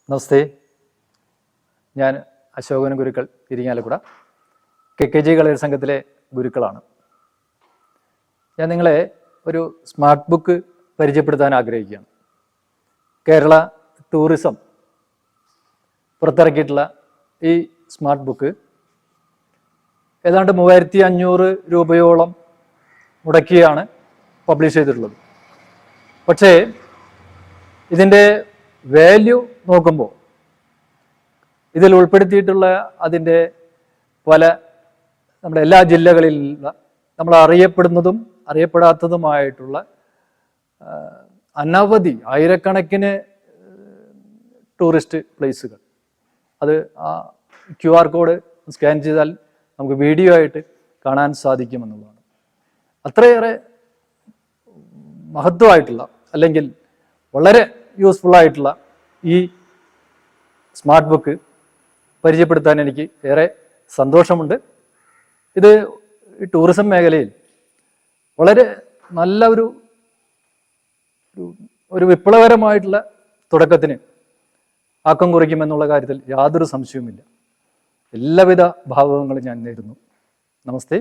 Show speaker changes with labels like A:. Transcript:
A: നമസ്തേ, ഞാൻ അശോകൻ ഗുരുക്കൾ ഇരിങ്ങാലക്കുട KKG കളരി സംഘത്തിലെ ഗുരുക്കളാണ്. ഞാൻ നിങ്ങളെ ഒരു സ്മാർട്ട് ബുക്ക് പരിചയപ്പെടുത്താൻ ആഗ്രഹിക്കുകയാണ്. കേരള ടൂറിസം പുറത്തിറക്കിയിട്ടുള്ള ഈ സ്മാർട്ട് ബുക്ക് ഏതാണ്ട് 3500 രൂപയോളം മുടക്കിയാണ് പബ്ലിഷ് ചെയ്തിട്ടുള്ളത്. പക്ഷേ ഇതിൻ്റെ വാല്യൂ നോക്കുമ്പോൾ ഇതിൽ ഉൾപ്പെടുത്തിയിട്ടുള്ള അതിൻ്റെ പല നമ്മുടെ എല്ലാ ജില്ലകളിലുള്ള നമ്മൾ അറിയപ്പെടുന്നതും അറിയപ്പെടാത്തതുമായിട്ടുള്ള അനവധി ആയിരക്കണക്കിന് ടൂറിസ്റ്റ് പ്ലേസുകൾ, അത് ആ QR കോഡ് സ്കാൻ ചെയ്താൽ നമുക്ക് വീഡിയോ ആയിട്ട് കാണാൻ സാധിക്കുമെന്നുള്ളതാണ്. അത്രയേറെ മഹത്വമായിട്ടുള്ള അല്ലെങ്കിൽ വളരെ യൂസ്ഫുള്ളായിട്ടുള്ള ഈ സ്മാർട്ട് ബുക്ക് പരിചയപ്പെടുത്താൻ എനിക്ക് ഏറെ സന്തോഷമുണ്ട്. ഇത് ടൂറിസം മേഖലയിൽ വളരെ നല്ല ഒരു വിപ്ലവകരമായിട്ടുള്ള തുടക്കത്തിന് ആക്കം കുറിക്കുമെന്നുള്ള കാര്യത്തിൽ യാതൊരു സംശയവുമില്ല. എല്ലാവിധ ഭാവുകങ്ങളും ഞാൻ നേരുന്നു. നമസ്തേ.